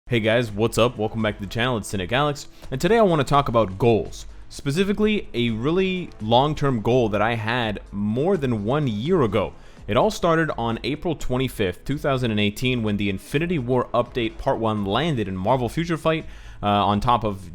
Hey guys, what's up? Welcome back to the channel. It's Cynicalex, and today I want to talk about goals. Specifically, a really long-term goal that I had more than 1 year ago. It all started on April 25th, 2018 when the Infinity War Update Part 1 landed in Marvel Future Fight. On top of,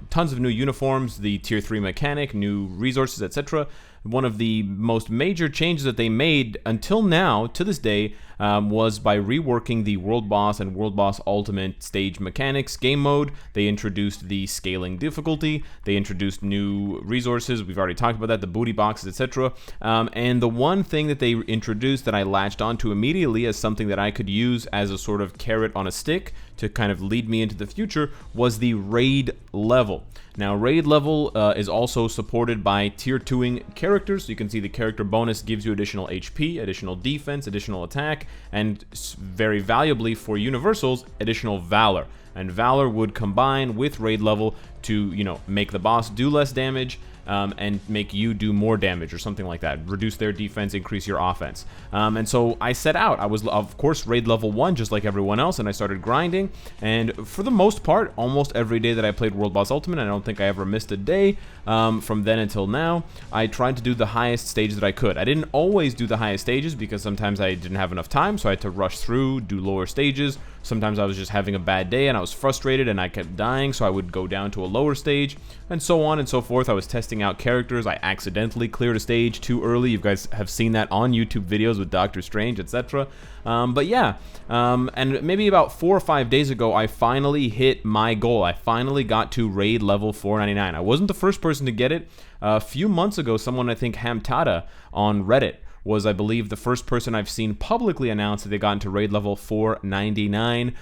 tons of new uniforms, the Tier 3 mechanic, new resources, etc. One of the most major changes that they made until now, to this day, was by reworking the World Boss and World Boss Ultimate stage mechanics game mode. They introduced the scaling difficulty, they introduced new resources, we've already talked about that, the booty boxes, etc. And the one thing that they introduced that I latched onto immediately as something that I could use as a sort of carrot on a stick to kind of lead me into the future was the raid level. Now, raid level is also supported by tier 2ing characters. So you can see the character bonus gives you additional HP, additional defense, additional attack, and very valuably for universals, additional valor. And valor would combine with raid level to, make the boss do less damage and make you do more damage or something like that. Reduce their defense, increase your offense. And so I set out. I was, of course, raid level 1 just like everyone else, and I started grinding. And for the most part, almost every day that I played World Boss Ultimate, I don't think I ever missed a day from then until now, I tried to do the highest stage that I could. I didn't always do the highest stages because sometimes I didn't have enough time, so I had to rush through, do lower stages. Sometimes I was just having a bad day and I was frustrated and I kept dying, so I would go down to a lower stage, and so on and so forth. I was testing out characters. I accidentally cleared a stage too early. You guys have seen that on YouTube videos with Doctor Strange, etc. But yeah, and maybe about 4 or 5 days ago, I finally hit my goal. I finally got to raid level 499. I wasn't the first person to get it. A few months ago, someone, I think Hamtada on Reddit, was, I believe, the first person I've seen publicly announce that they got into raid level 499.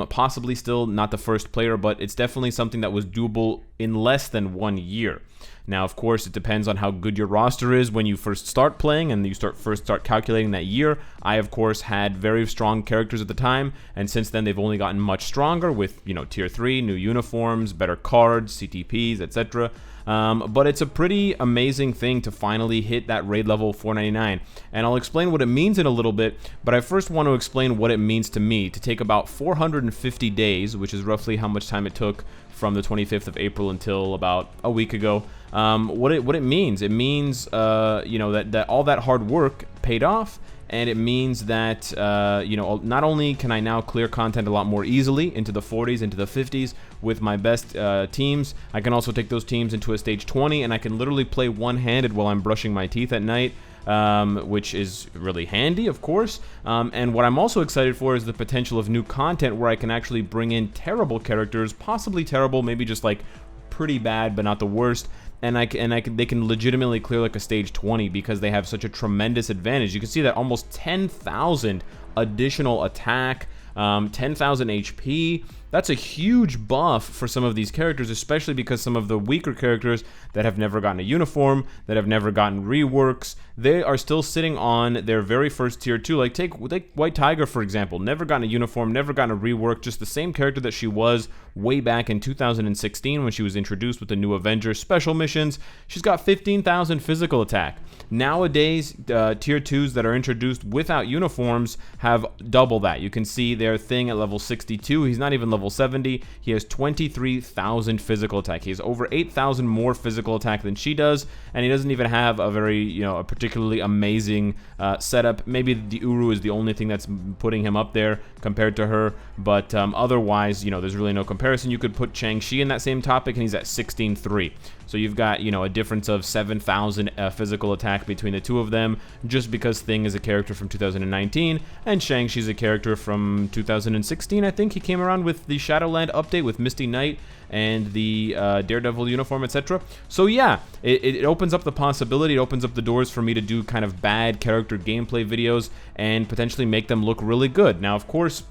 Possibly still not the first player, but it's definitely something that was doable in less than 1 year. Now, of course, it depends on how good your roster is when you first start playing and you first start calculating that year. I, of course, had very strong characters at the time, and since then they've only gotten much stronger with, tier 3, new uniforms, better cards, CTPs, etc. But it's a pretty amazing thing to finally hit that raid level 499, and I'll explain what it means in a little bit, but I first want to explain what it means to me to take about 450 days, which is roughly how much time it took from the 25th of April until about a week ago. What it means. It means, that all that hard work paid off, and it means that, not only can I now clear content a lot more easily into the 40s, into the 50s with my best teams, I can also take those teams into a stage 20, and I can literally play one-handed while I'm brushing my teeth at night, which is really handy, of course. And what I'm also excited for is the potential of new content where I can actually bring in terrible characters, possibly terrible, maybe just like pretty bad, but not the worst. And they can legitimately clear like a stage 20 because they have such a tremendous advantage. You can see that almost 10,000 additional attack, 10,000 HP. That's a huge buff for some of these characters, especially because some of the weaker characters that have never gotten a uniform, that have never gotten reworks, they are still sitting on their very first tier 2. Like take White Tiger, for example. Never gotten a uniform, never gotten a rework, just the same character that she was way back in 2016 when she was introduced with the new Avengers special missions. She's got 15,000 physical attack. Nowadays, tier 2s that are introduced without uniforms have double that. You can see their thing at level 62. He's not even level 70. He has 23,000 physical attack. He has over 8,000 more physical attack than she does, and he doesn't even have a very, a particularly amazing setup. Maybe the Uru is the only thing that's putting him up there compared to her, but otherwise, there's really no comparison. You could put Shang-Chi in that same topic, and he's at 16.3. So you've got, a difference of 7,000 physical attack between the two of them, just because Thing is a character from 2019, and Shang-Chi's a character from 2016. I think he came around with the Shadowland update with Misty Knight and the Daredevil uniform, etc. So yeah, it opens up the possibility, it opens up the doors for me to do kind of bad character gameplay videos and potentially make them look really good. Now, of course,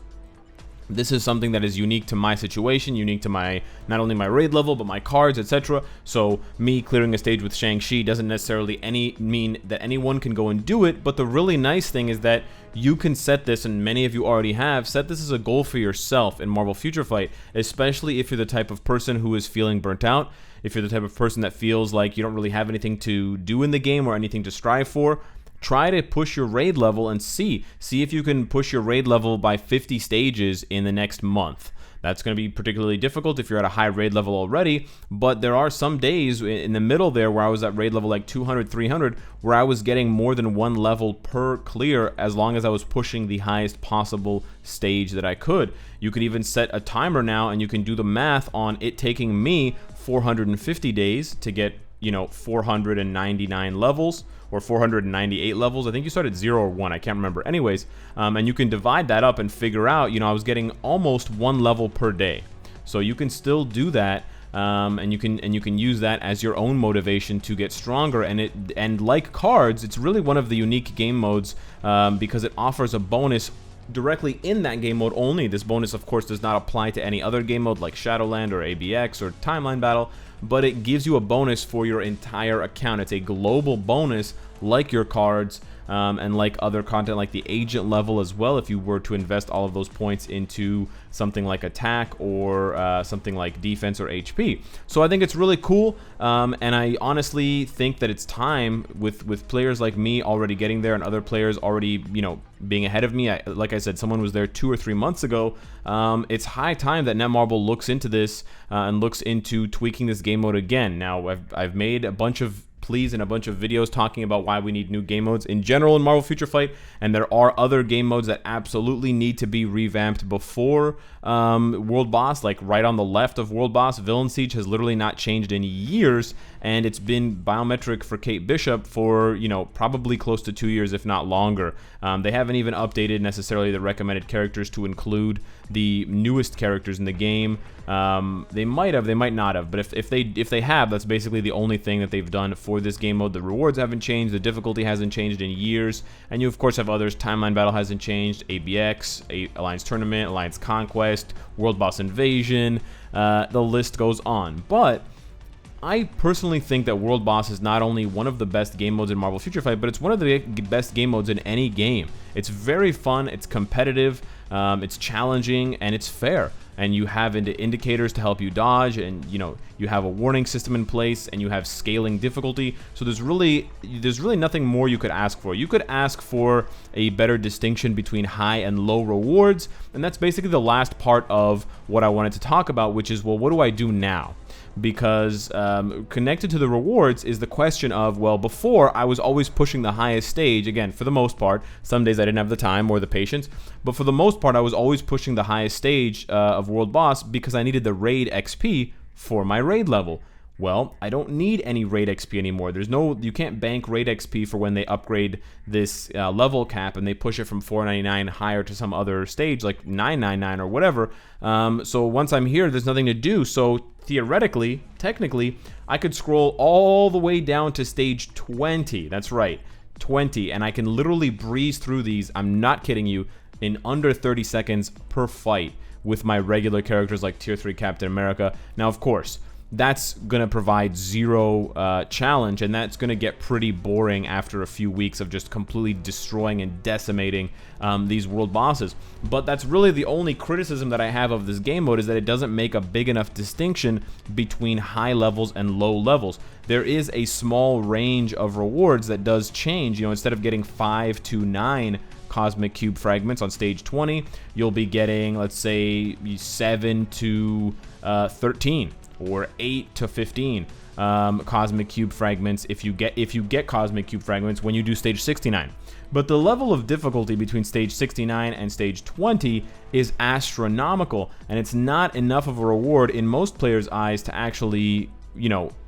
this is something that is unique to my situation, unique to not only my raid level, but my cards, etc. So me clearing a stage with Shang-Chi doesn't necessarily mean that anyone can go and do it, but the really nice thing is that you can set this, and many of you already have, set this as a goal for yourself in Marvel Future Fight, especially if you're the type of person who is feeling burnt out, if you're the type of person that feels like you don't really have anything to do in the game or anything to strive for. Try to push your raid level and see if you can push your raid level by 50 stages in the next month. That's going to be particularly difficult if you're at a high raid level already, but there are some days in the middle there where I was at raid level like 200, 300, where I was getting more than one level per clear as long as I was pushing the highest possible stage that I could. You can even set a timer now, and you can do the math on it taking me 450 days to get, 499 levels or 498 levels. I think you start at 0 or 1, I can't remember. Anyways, and you can divide that up and figure out, I was getting almost 1 level per day. So you can still do that, and you can use that as your own motivation to get stronger. And like cards, it's really one of the unique game modes because it offers a bonus directly in that game mode only. This bonus, of course, does not apply to any other game mode like Shadowland or ABX or Timeline Battle, but it gives you a bonus for your entire account. It's a global bonus like your cards and like other content like the agent level as well, if you were to invest all of those points into something like attack or something like defense or HP. So I think it's really cool, and I honestly think that it's time with players like me already getting there and other players already being ahead of me. Like I said, someone was there 2 or 3 months ago. It's high time that Netmarble looks into this and looks into tweaking this game mode again. Now I've made a bunch of pleas and a bunch of videos talking about why we need new game modes in general in Marvel Future Fight, and there are other game modes that absolutely need to be revamped before World Boss. Like right on the left of World Boss, Villain Siege has literally not changed in years, and it's been biometric for Kate Bishop for probably close to 2 years, if not longer. They haven't even updated necessarily the recommended characters to include the newest characters in the game. They might have, they might not have, but if they have, that's basically the only thing that they've done for this game mode. The rewards haven't changed, the difficulty hasn't changed in years, and you of course have others. Timeline Battle hasn't changed, ABX, Alliance Tournament, Alliance Conquest, World Boss Invasion, the list goes on. But I personally think that World Boss is not only one of the best game modes in Marvel Future Fight, but it's one of the best game modes in any game. It's very fun, it's competitive, it's challenging, and it's fair. And you have indicators to help you dodge, and you have a warning system in place, and you have scaling difficulty. So there's really nothing more you could ask for. You could ask for a better distinction between high and low rewards, and that's basically the last part of what I wanted to talk about, which is, well, what do I do now? Because connected to the rewards is the question of, well, before I was always pushing the highest stage. Again, for the most part, some days I didn't have the time or the patience, but for the most part I was always pushing the highest stage of World Boss because I needed the raid XP for my raid level. Well, I don't need any raid XP anymore. You can't bank raid XP for when they upgrade this level cap and they push it from 499 higher to some other stage like 999 or whatever. So once I'm here, there's nothing to do. So theoretically, technically, I could scroll all the way down to stage 20. That's right, 20, and I can literally breeze through these. I'm not kidding you, in under 30 seconds per fight with my regular characters like Tier 3 Captain America. Now, of course, that's going to provide zero challenge, and that's going to get pretty boring after a few weeks of just completely destroying and decimating these world bosses. But that's really the only criticism that I have of this game mode, is that it doesn't make a big enough distinction between high levels and low levels. There is a small range of rewards that does change. Instead of getting 5 to 9 Cosmic Cube fragments on stage 20, you'll be getting, let's say, 7 to 13. Or 8 to 15 Cosmic Cube fragments if you get Cosmic Cube fragments when you do stage 69. But the level of difficulty between stage 69 and stage 20 is astronomical, and it's not enough of a reward in most players' eyes to actually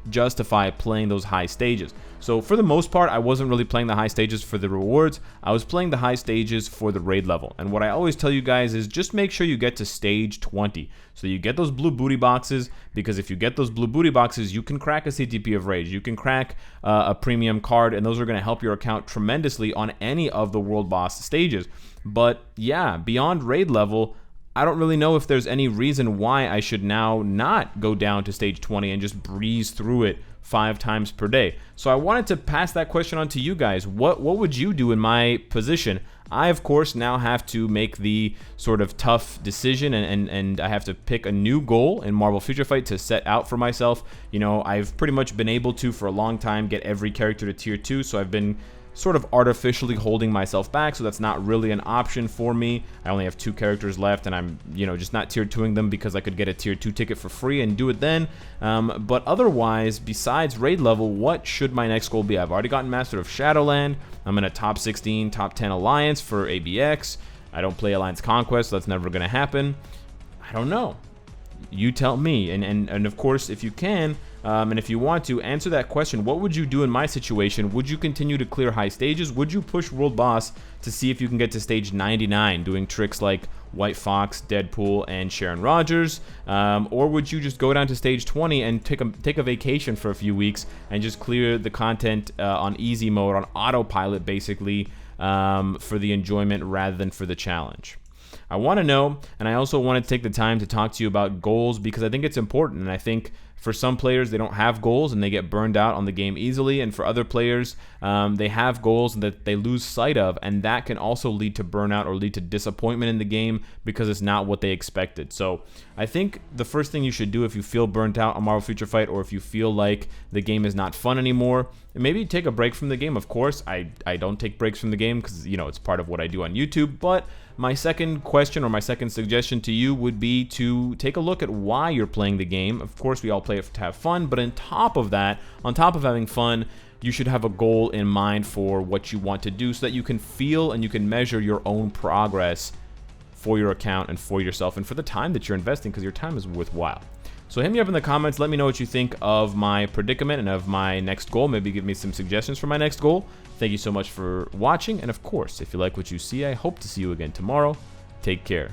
justify playing those high stages. So for the most part, I wasn't really playing the high stages for the rewards. I was playing the high stages for the raid level. And what I always tell you guys is just make sure you get to stage 20. So you get those blue booty boxes, because if you get those blue booty boxes, you can crack a CTP of Rage. You can crack a premium card, and those are going to help your account tremendously on any of the world boss stages. But yeah, beyond raid level, I don't really know if there's any reason why I should now not go down to stage 20 and just breeze through it 5 times per day. So I wanted to pass that question on to you guys. What would you do in my position? I, of course, now have to make the sort of tough decision, and I have to pick a new goal in Marvel Future Fight to set out for myself. I've pretty much been able to, for a long time, get every character to tier 2, so I've been sort of artificially holding myself back, so that's not really an option for me. I only have 2 characters left, and I'm, just not tier 2ing them because I could get a tier 2 ticket for free and do it then. But otherwise, besides raid level, what should my next goal be? I've already gotten Master of Shadowland. I'm in a top 16, top 10 alliance for ABX. I don't play Alliance Conquest, so that's never going to happen. I don't know. You tell me. And of course, if you can, and if you want to, answer that question. What would you do in my situation? Would you continue to clear high stages? Would you push World Boss to see if you can get to stage 99, doing tricks like White Fox, Deadpool, and Sharon Rogers? Or would you just go down to stage 20 and take a vacation for a few weeks and just clear the content on easy mode, on autopilot, basically, for the enjoyment rather than for the challenge? I want to know, and I also want to take the time to talk to you about goals, because I think it's important. And I think for some players, they don't have goals and they get burned out on the game easily, and for other players, they have goals that they lose sight of, and that can also lead to burnout or lead to disappointment in the game because it's not what they expected. So I think the first thing you should do if you feel burnt out on Marvel Future Fight, or if you feel like the game is not fun anymore, maybe take a break from the game. Of course, I don't take breaks from the game because, it's part of what I do on YouTube, but my second question, or my second suggestion to you, would be to take a look at why you're playing the game. Of course, we all play it to have fun, but on top of that, on top of having fun, you should have a goal in mind for what you want to do, so that you can feel and you can measure your own progress for your account and for yourself and for the time that you're investing, because your time is worthwhile. So hit me up in the comments. Let me know what you think of my predicament and of my next goal. Maybe give me some suggestions for my next goal. Thank you so much for watching. And of course, if you like what you see, I hope to see you again tomorrow. Take care.